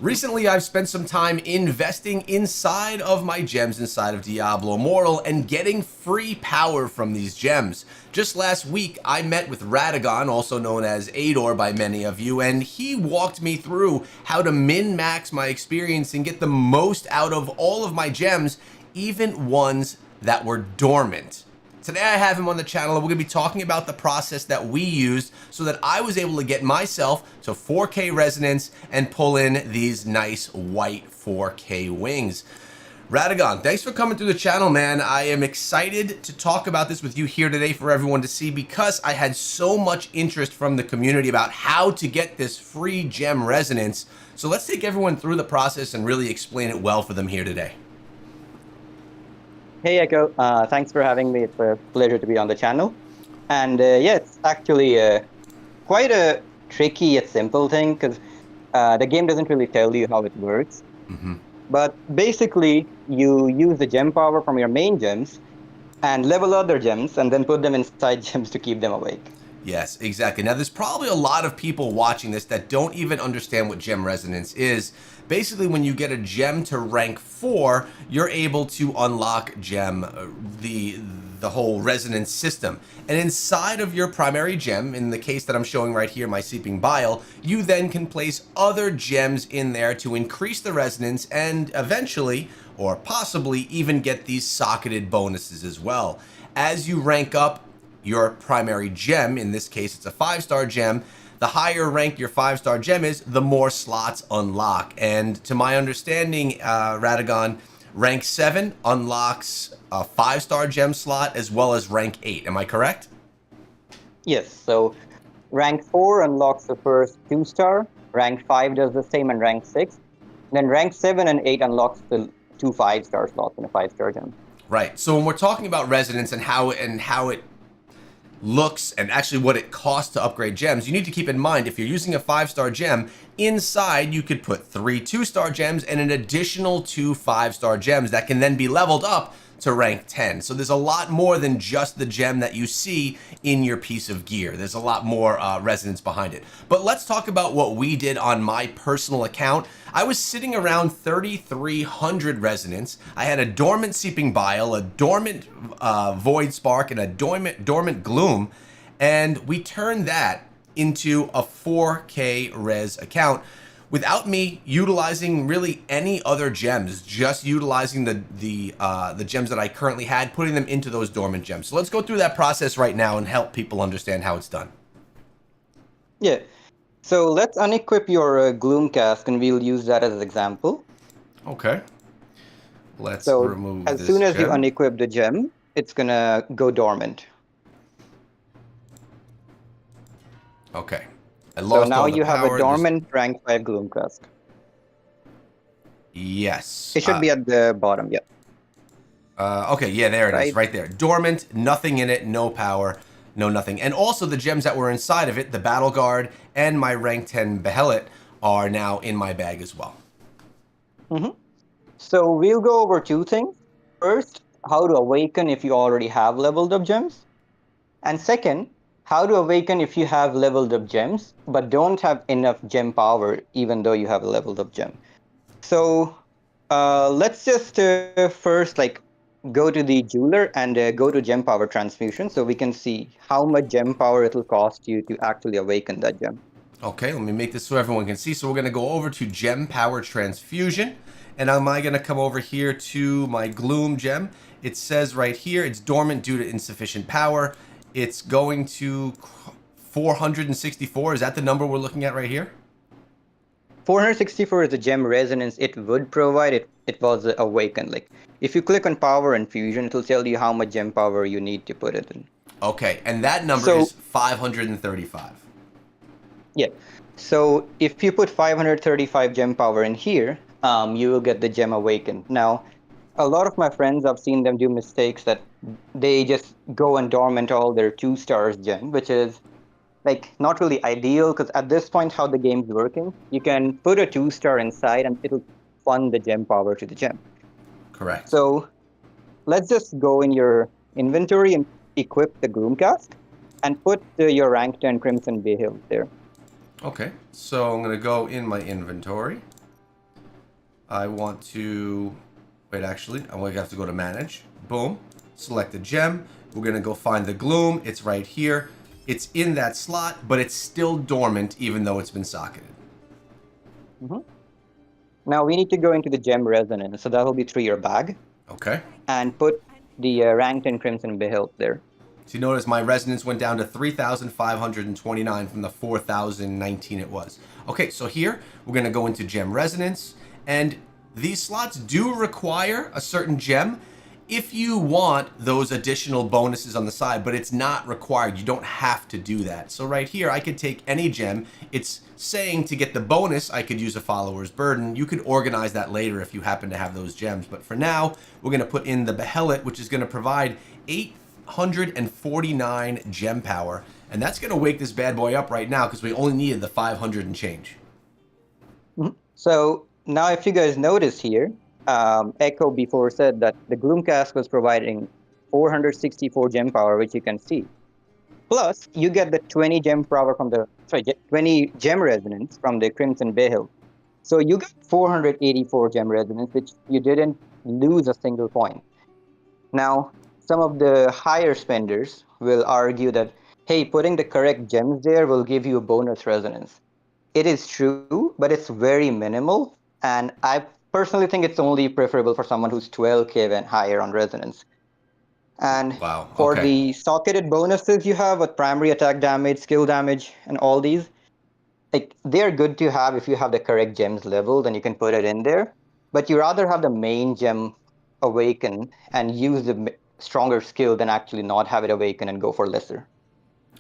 Recently, I've spent some time investing inside of my gems inside of Diablo Immortal and getting free power from these gems. Just last week, I met with Radagon, also known as Ador by many of you, and he walked me through how to min-max my experience and get the most out of all of my gems, even ones that were dormant. Today I have him on the channel and we're going to be talking about the process that we used so that I was able to get myself to 4K resonance and pull in these nice white 4K wings. Radagon, thanks for coming through the channel, man. I am excited to talk about this with you here today for everyone to see because I had so much interest from the community about how to get this free gem resonance. So let's take everyone through the process and really explain it well for them here today. Hey Echo, thanks for having me. It's a pleasure to be on the channel. And yeah, it's actually quite a tricky yet simple thing because the game doesn't really tell you how it works. But basically, you use the gem power from your main gems and level other gems and then put them inside gems to keep them awake. Yes, exactly. Now, there's probably a lot of people watching this that don't even understand what gem resonance is. Basically, when you get a gem to rank 4, you're able to unlock gem, the whole resonance system. And inside of your primary gem, in the case that I'm showing right here, my Seeping Bile, you then can place other gems in there to increase the resonance and eventually, or possibly, even get these socketed bonuses as well. As you rank up your primary gem, in this case it's a 5-star gem, the higher ranked your 5-star gem is, the more slots unlock. And to my understanding, Radagon, rank 7 unlocks a 5-star gem slot as well as rank 8. Am I correct? Yes, so rank 4 unlocks the first 2-star, rank 5 does the same, and rank 6. Then rank 7 and 8 unlocks the 2 5-star slots in a 5-star gem. Right. So when we're talking about resonance and how it looks and actually what it costs to upgrade gems, you need to keep in mind if you're using a 5-star gem, inside you could put 3 2-star gems and an additional 2 5-star gems that can then be leveled up to rank 10. So there's a lot more than just the gem that you see in your piece of gear. There's a lot more resonance behind it. But let's talk about what we did on my personal account. I was sitting around 3,300 resonance. I had a dormant Seeping Bile, a dormant Void Spark, and a dormant Gloom, and we turned that into a 4K res account without me utilizing really any other gems, just utilizing the gems that I currently had, putting them into those dormant gems. So let's go through that process right now and help people understand how it's done. Yeah. So let's unequip your Gloom Cask and we'll use that as an example. Okay. Let's so remove as this soon as gem. you unequip the gem, it's gonna go dormant. Okay. I So lost now all the you have power. a dormant rank 5 Gloom Cask. Yes. It should be at the bottom, yeah. Okay, yeah, there it is, Right. right there. Dormant, nothing in it, no power, no nothing. And also the gems that were inside of it, the Battle Guard and my rank 10 Behelit, are now in my bag as well. So we'll go over 2 things. First, how to awaken if you already have leveled up gems. And second, how to awaken if you have leveled up gems, but don't have enough gem power, even though you have a leveled up gem. So let's just first go to the jeweler and go to gem power transfusion so we can see how much gem power it'll cost you to actually awaken that gem. Okay, let me make this so everyone can see. So we're going to go over to Gem Power Transfusion. And am I going to come over here to my Gloom gem? It says right here, it's dormant due to insufficient power. It's going to 464. Is that the number we're looking at right here? 464 is the gem resonance it would provide if it was awakened. Like if you click on power and fusion, it'll tell you how much gem power you need to put it in. Okay, and that number is 535. Yeah. So if you put 535 gem power in here, you will get the gem awakened. Now, a lot of my friends, I've seen them do mistakes that they just go and dormant all their 2-star gem, which is like not really ideal because at this point how the game's working, you can put a 2-star inside and it'll fund the gem power to the gem. Correct. So let's just go in your inventory and equip the Gloom Cask and put your rank 10 Crimson Bay Hill there. Okay, so I'm going to go in my inventory. I want to, wait, actually, I have to go to manage. Boom. Select a gem. We're going to go find the gloom. It's right here. It's in that slot, but it's still dormant even though it's been socketed. Mm-hmm. Now we need to go into the gem resonance. So that will be through your bag. Okay. And put the ranked and crimson behilt there. So you notice my resonance went down to 3,529 from the 4,019 it was. Okay, so here we're going to go into gem resonance, and these slots do require a certain gem if you want those additional bonuses on the side, but it's not required. You don't have to do that. So right here, I could take any gem. It's saying to get the bonus, I could use a follower's burden. You could organize that later if you happen to have those gems. But for now, we're going to put in the Behelit, which is going to provide 849 gem power. And that's going to wake this bad boy up right now because we only needed the 500 and change. So now if you guys notice here, Echo before said that the Gloom Cask was providing 464 gem power, which you can see. Plus, you get the 20 gem power from the 20 gem resonance from the Crimson Behilt. So you got 484 gem resonance, which you didn't lose a single point. Now, some of the higher spenders will argue that, hey, putting the correct gems there will give you a bonus resonance. It is true, but it's very minimal, and I personally think it's only preferable for someone who's 12k and higher on resonance. And Wow, for okay. the socketed bonuses you have with primary attack damage, skill damage, and all these, like they're good to have if you have the correct gems leveled, then you can put it in there. But you rather have the main gem awaken and use the stronger skill than actually not have it awaken and go for lesser.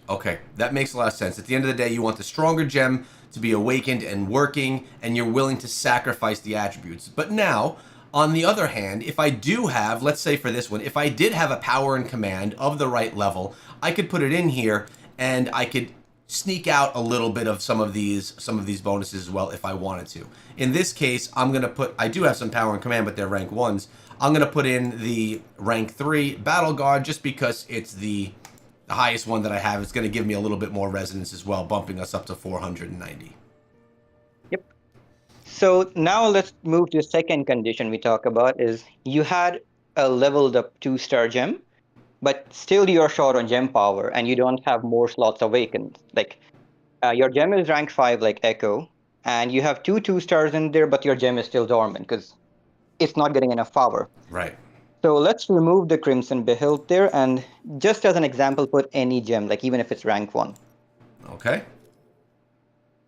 Okay, that makes a lot of sense. At the end of the day, you want the stronger gem to be awakened and working, and you're willing to sacrifice the attributes. But now, on the other hand, if I do have, let's say for this one, if I did have a power and command of the right level, I could put it in here, and I could sneak out a little bit of some of these bonuses as well if I wanted to. In this case, I do have some power and command, but they're rank 1s. I'm going to put in the rank 3 Battle Guard just because it's the highest one that I have. It's going to give me a little bit more resonance as well, bumping us up to 490. Yep. So now let's move to the second condition we talk about is you had a leveled up 2-star gem, but still you're short on gem power and you don't have more slots awakened. Like your gem is rank 5 like Echo, and you have 2-2-stars in there, but your gem is still dormant because it's not getting enough power. Right. So let's remove the Crimson Behilt there, and just as an example, put any gem, like even if it's rank 1. Okay.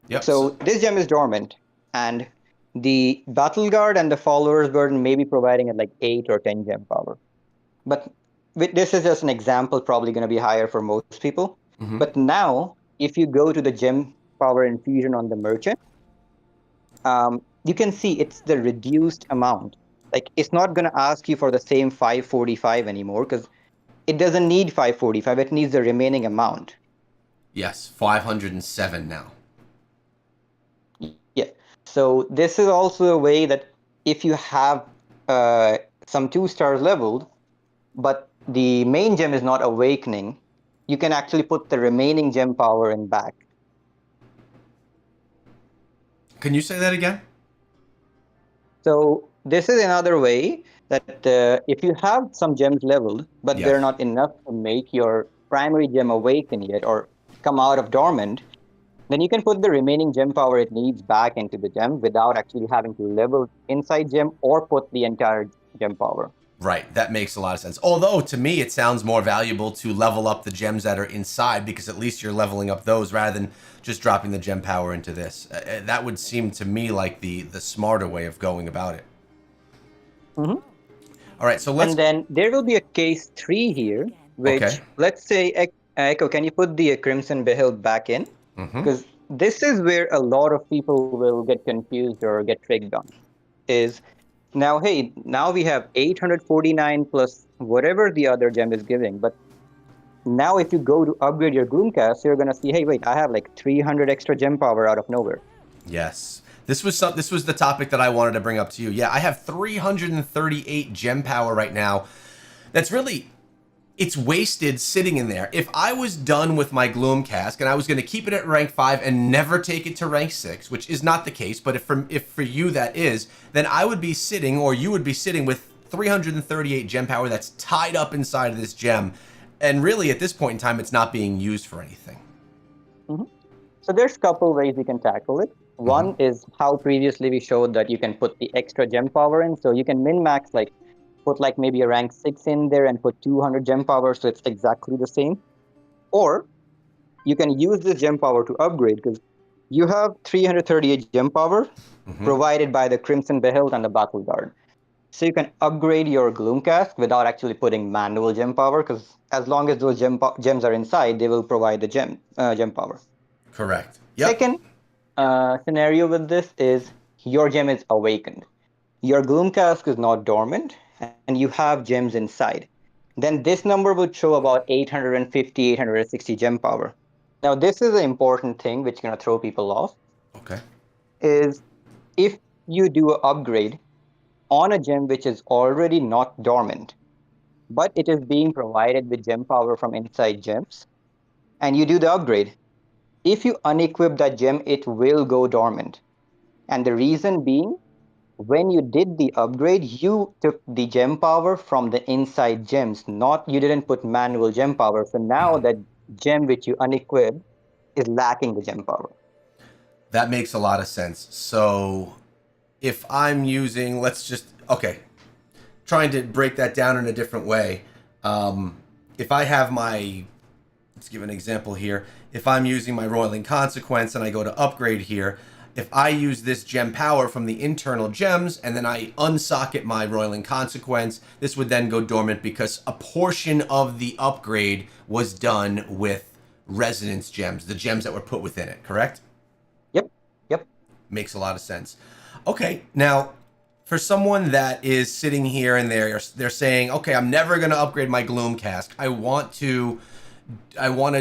Yep. So this gem is dormant, and the Battle Guard and the Follower's Burden may be providing it like 8 or 10 gem power. But this is just an example, probably going to be higher for most people. Mm-hmm. But now, if you go to the gem power infusion on the merchant, you can see it's the reduced amount. Like it's not going to ask you for the same 545 anymore because it doesn't need 545. It needs the remaining amount. Yes, 507 now. Yeah. So this is also a way that if you have some 2-stars leveled, but the main gem is not awakening, you can actually put the remaining gem power in back. Can you say that again? So this is another way that if you have some gems leveled, but Yes. they're not enough to make your primary gem awaken yet or come out of dormant, then you can put the remaining gem power it needs back into the gem without actually having to level inside gem or put the entire gem power. Right, that makes a lot of sense. Although, to me, it sounds more valuable to level up the gems that are inside because at least you're leveling up those rather than just dropping the gem power into this. That would seem to me like the smarter way of going about it. Mm-hmm. All right, so let's... And then there will be a case 3 here, which, Okay. let's say, Echo, can you put the Crimson Behilt back in? Because this is where a lot of people will get confused or get tricked on. Is now, hey, now we have 849 plus whatever the other gem is giving. But now if you go to upgrade your Gloomcast, you're going to see, hey, wait, I have like 300 extra gem power out of nowhere. Yes. This was the topic that I wanted to bring up to you. Yeah, I have 338 gem power right now. That's really it's wasted sitting in there. If I was done with my Gloom cask and I was going to keep it at rank 5 and never take it to rank 6, which is not the case, but if for you that is, then I would be sitting, or you would be sitting with 338 gem power that's tied up inside of this gem. And really, at this point in time, it's not being used for anything. So there's a couple ways you can tackle it. One is how previously we showed that you can put the extra gem power in. So you can min-max, like put like maybe a rank 6 in there and put 200 gem power, so it's exactly the same. Or you can use this gem power to upgrade, because you have 338 gem power provided by the Crimson Beheld and the Battle Guard. So you can upgrade your Gloom Cask without actually putting manual gem power, because as long as those gems are inside, they will provide the gem power. Correct. Yep. Second scenario with this is your gem is awakened. Your Gloom Cask is not dormant, and you have gems inside. Then this number would show about 850, 860 gem power. Now, this is an important thing which is going to throw people off. Okay. Is if you do an upgrade on a gem which is already not dormant, but it is being provided with gem power from inside gems, and you do the upgrade, if you unequip that gem, it will go dormant. And the reason being, when you did the upgrade, you took the gem power from the inside gems, you didn't put manual gem power. So now that gem which you unequipped is lacking the gem power. That makes a lot of sense. So if I'm using, trying to break that down in a different way. If I have let's give an example here. If I'm using my Roiling Consequence and I go to upgrade here, if I use this gem power from the internal gems and then I unsocket my Roiling Consequence, this would then go dormant because a portion of the upgrade was done with resonance gems, the gems that were put within it, correct? Yep. Makes a lot of sense. Okay, now for someone that is sitting here and they're saying, okay, I'm never going to upgrade my Gloom Cask. I want to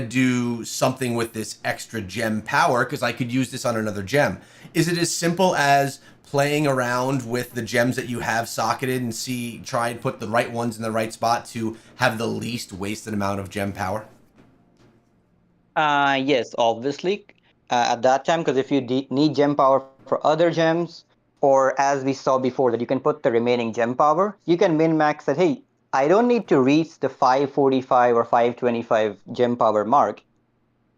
do something with this extra gem power because I could use this on another gem. Is it as simple as playing around with the gems that you have socketed and try and put the right ones in the right spot to have the least wasted amount of gem power? Yes, obviously. At that time, because if you need gem power for other gems, or as we saw before, that you can put the remaining gem power, you can min-max that, hey, I don't need to reach the 545 or 525 gem power mark.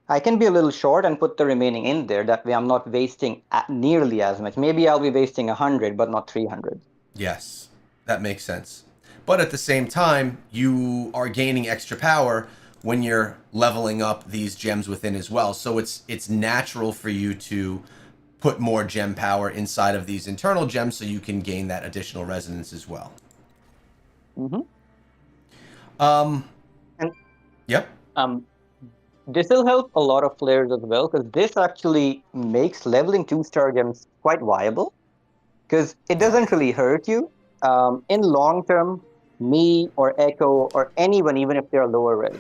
I can be a little short and put the remaining in there. That way I'm not wasting nearly as much. Maybe I'll be wasting 100, but not 300. Yes, that makes sense. But at the same time, you are gaining extra power when you're leveling up these gems within as well. So it's natural for you to put more gem power inside of these internal gems so you can gain that additional resonance as well. Yep. This will help a lot of players as well, because this actually makes leveling 2-star gems quite viable, because it doesn't really hurt you. In long term, me or Echo or anyone, even if they're lower res,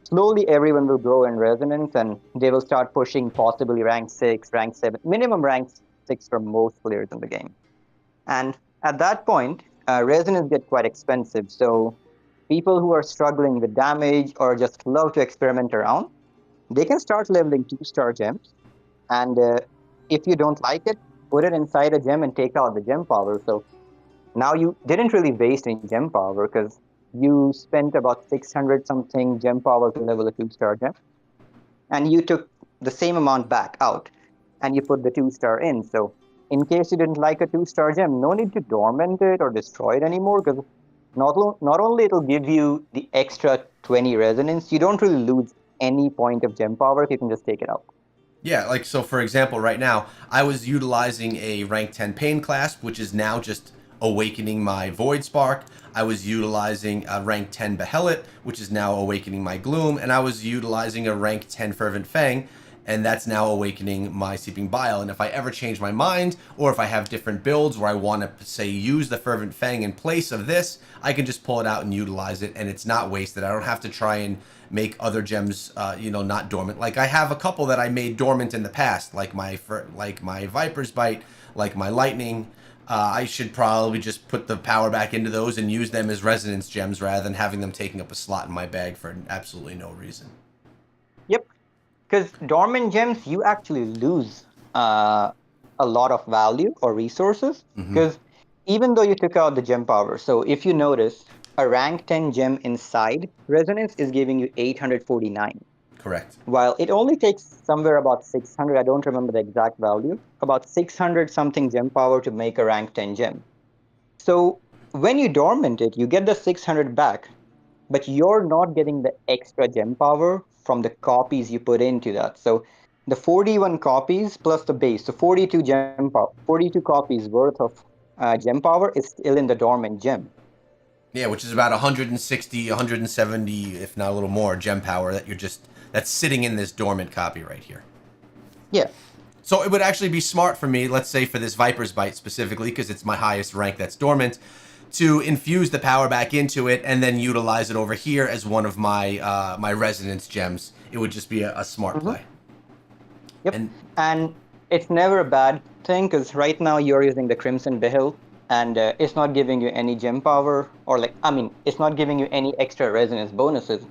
slowly everyone will grow in resonance and they will start pushing possibly rank 6, rank 7, minimum rank 6 for most players in the game. And at that point, resonance get quite expensive. So people who are struggling with damage or just love to experiment around, they can start leveling 2-star gems. And if you don't like it, put it inside a gem and take out the gem power. So now you didn't really waste any gem power, because you spent about 600 something gem power to level a 2-star gem. And you took the same amount back out and you put the 2-star in. So in case you didn't like a 2-star gem, no need to dormant it or destroy it anymore, because not only it'll give you the extra 20 resonance, you don't really lose any point of gem power if you can just take it out. Yeah, like, so for example, right now, I was utilizing a rank 10 Pain Clasp, which is now just awakening my Void Spark. I was utilizing a rank 10 Behelit, which is now awakening my Gloom, and I was utilizing a rank 10 Fervent Fang, and that's now awakening my Seeping Bile. And if I ever change my mind, or if I have different builds where I want to, say, use the Fervent Fang in place of this, I can just pull it out and utilize it, and it's not wasted. I don't have to try and make other gems, not dormant. Like, I have a couple that I made dormant in the past, like my Viper's Bite, like my Lightning, I should probably just put the power back into those and use them as resonance gems rather than having them taking up a slot in my bag for absolutely no reason. Yep. Because dormant gems, you actually lose a lot of value or resources. Hmm. Because even though you took out the gem power, so if you notice, a rank 10 gem inside resonance is giving you 849. Correct. While it only takes somewhere about 600, I don't remember the exact value, about 600 something gem power to make a rank 10 gem. So when you dormant it, you get the 600 back, but you're not getting the extra gem power from the copies you put into that. So the 41 copies plus the base, so 42 gem power, 42 copies worth of gem power is still in the dormant gem. Yeah, which is about 160, 170, if not a little more, gem power that's sitting in this dormant copy right here. Yeah. So it would actually be smart for me, let's say for this Viper's Bite specifically, because it's my highest rank that's dormant, to infuse the power back into it and then utilize it over here as one of my my resonance gems. It would just be a smart Mhm. play. Yep. And And it's never a bad thing because right now you're using the Crimson Behill and it's not giving you any gem power or it's not giving you any extra resonance bonuses.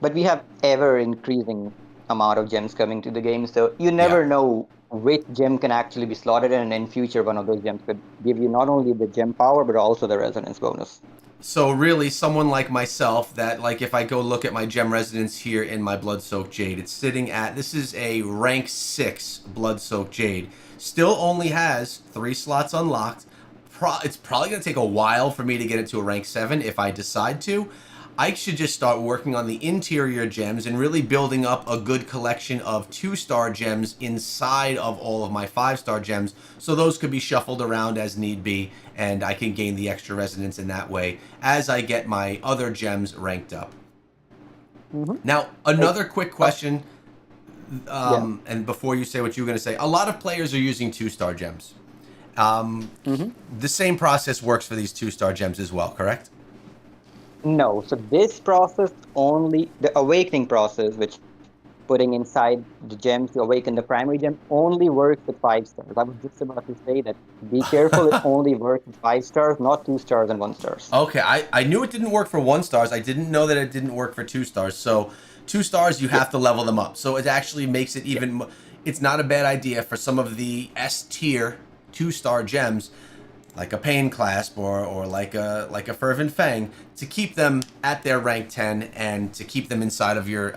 But we have ever increasing amount of gems coming to the game, so you yeah. never know which gem can actually be slotted in, and in future one of those gems could give you not only the gem power but also the resonance bonus. So really, someone like myself, that like if I go look at my gem resonance here in my blood soaked jade, it's sitting at, this is a rank 6 blood soaked jade. Still only has 3 slots unlocked. It's probably gonna take a while for me to get it to a rank 7 if I decide to. I should just start working on the interior gems and really building up a good collection of 2-star gems inside of all of my 5-star gems, so those could be shuffled around as need be, and I can gain the extra resonance in that way as I get my other gems ranked up. Mm-hmm. Now, Like, another quick uh, question, yeah. and before you say what you were going to say, a lot of players are using 2-star gems. Um, Mm-hmm. the same process works for these 2-star gems as well, correct? No, so this process only the awakening process, which putting inside the gems to awaken the primary gem, only works with 5 stars. I was just about to say that be careful, it only works with 5 stars, not 2 stars and 1 stars. Okay, I knew it didn't work for 1 stars. I didn't know that it didn't work for 2 stars. So 2 stars, you Yeah, have to level them up. So it actually makes it yeah. even. It's not a bad idea for some of the S tier 2-star gems, like a Pain Clasp or like a Fervent Fang, to keep them at their rank 10 and to keep them inside of your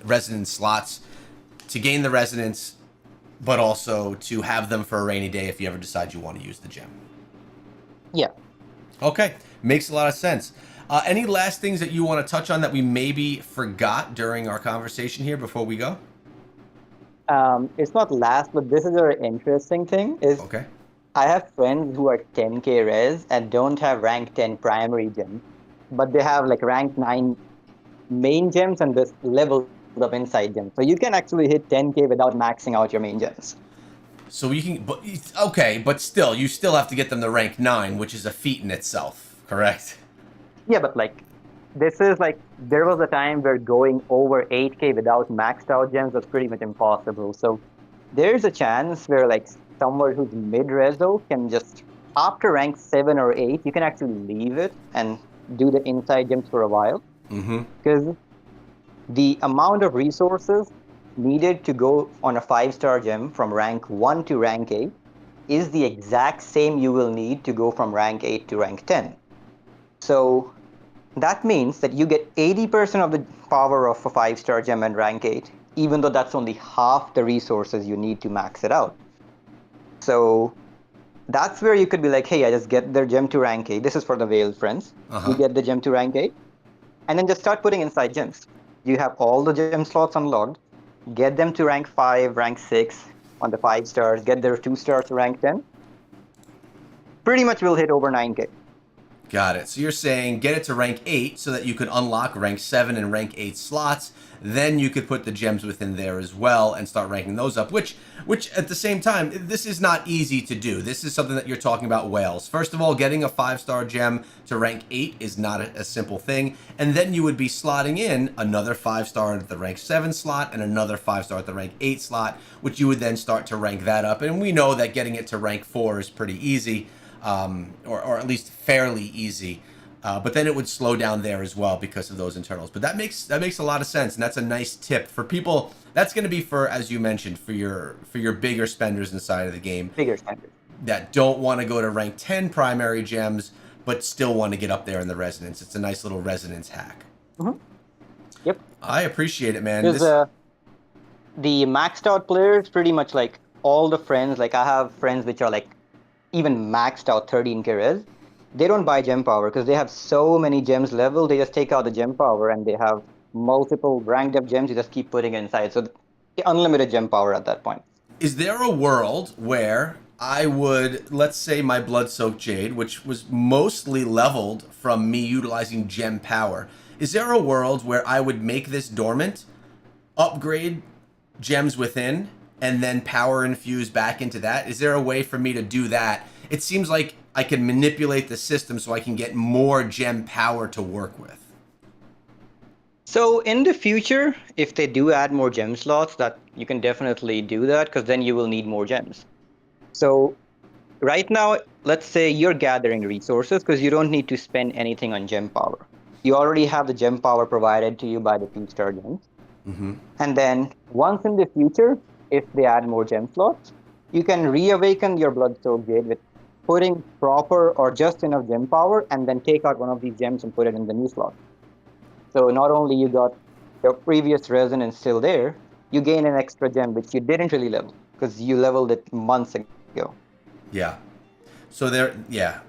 resonance slots to gain the resonance, but also to have them for a rainy day if you ever decide you want to use the gem. Yeah. Okay, makes a lot of sense. Any last things that you want to touch on that we maybe forgot during our conversation here before we go? It's not last, but this is a very interesting thing is Okay. I have friends who are 10k res and don't have rank 10 primary gems, but they have like rank 9 main gems and this leveled up inside gems. So you can actually hit 10k without maxing out your main gems. So you can, but okay, but still, you still have to get them to rank 9, which is a feat in itself, correct? Yeah, but like this is like there was a time where going over 8k without maxed out gems was pretty much impossible. So there's a chance where like someone who's mid reso can just after rank 7 or 8, you can actually leave it and do the inside gems for a while. Mm-hmm. Because the amount of resources needed to go on a 5-star gem from rank 1 to rank 8 is the exact same you will need to go from rank 8 to rank 10. So that means that you get 80% of the power of a 5-star gem and rank 8, even though that's only half the resources you need to max it out. So that's where you could be like, hey, I just get their gem to rank 8. This is for the Veiled friends. You Uh-huh. get the gem to rank 8, and then just start putting inside gems. You have all the gem slots unlocked, get them to rank 5, rank 6 on the 5 stars, get their 2 stars to rank 10. Pretty much will hit over 9k. Got it. So you're saying get it to rank 8 so that you could unlock rank 7 and rank 8 slots. Then you could put the gems within there as well and start ranking those up, which at the same time, this is not easy to do. This is something that you're talking about whales. First of all, getting a 5-star gem to rank 8 is not a simple thing. And then you would be slotting in another 5-star at the rank 7 slot and another 5-star at the rank 8 slot, which you would then start to rank that up. And we know that getting it to rank 4 is pretty easy. Or at least fairly easy, but then it would slow down there as well because of those internals. But that makes a lot of sense, and that's a nice tip for people. That's going to be for, as you mentioned, for your bigger spenders inside of the game. Bigger spenders That don't want to go to rank 10 primary gems, but still want to get up there in the resonance. It's a nice little resonance hack. Mm-hmm. Yep. I appreciate it, man. The maxed out players, pretty much like all the friends. Like I have friends which are like even maxed out 13k res, they don't buy gem power because they have so many gems level. They just take out the gem power and they have multiple ranked up gems. You just keep putting it inside. So unlimited gem power at that point. Is there a world where I would, let's say my Blood-Soaked Jade, which was mostly leveled from me utilizing gem power, is there a world where I would make this dormant, upgrade gems within, and then power infuse back into that? Is there a way for me to do that? It seems like I can manipulate the system so I can get more gem power to work with. So in the future, if they do add more gem slots, that you can definitely do that because then you will need more gems. So right now, let's say you're gathering resources because you don't need to spend anything on gem power. You already have the gem power provided to you by the 2-star gems. Mm-hmm. And then once in the future, if they add more gem slots, you can reawaken your Blood-Soaked Jade with putting proper or just enough gem power and then take out one of these gems and put it in the new slot. So not only you got your previous resonance still there, you gain an extra gem which you didn't really level because you leveled it months ago. Yeah. So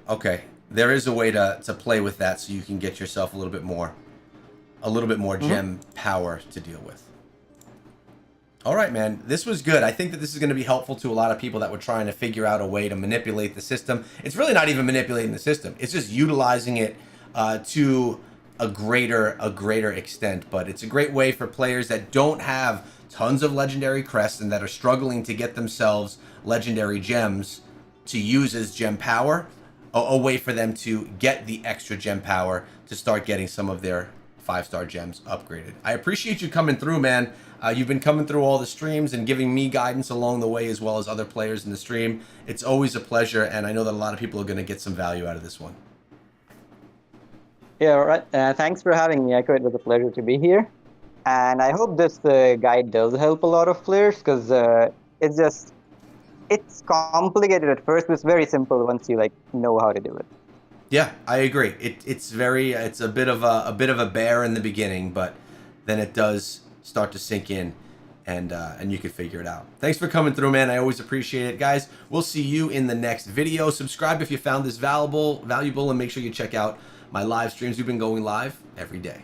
okay. There is a way to play with that so you can get yourself a little bit more gem power to deal with. All right, man, this was good. I think that this is going to be helpful to a lot of people that were trying to figure out a way to manipulate the system. It's really not even manipulating the system. It's just utilizing it to a greater extent. But it's a great way for players that don't have tons of legendary crests and that are struggling to get themselves legendary gems to use as gem power, a way for them to get the extra gem power to start getting some of their 5-star gems upgraded. I appreciate you coming through, man. You've been coming through all the streams and giving me guidance along the way as well as other players in the stream. It's always a pleasure, and I know that a lot of people are going to get some value out of this one. Yeah, all right. Thanks for having me, Echo. It was a pleasure to be here. And I hope this guide does help a lot of players because it's complicated at first, but it's very simple once you know how to do it. Yeah, I agree. It's a bit of a bear in the beginning, but then it does start to sink in, and you can figure it out. Thanks for coming through, man. I always appreciate it, guys. We'll see you in the next video. Subscribe if you found this valuable, and make sure you check out my live streams. We've been going live every day.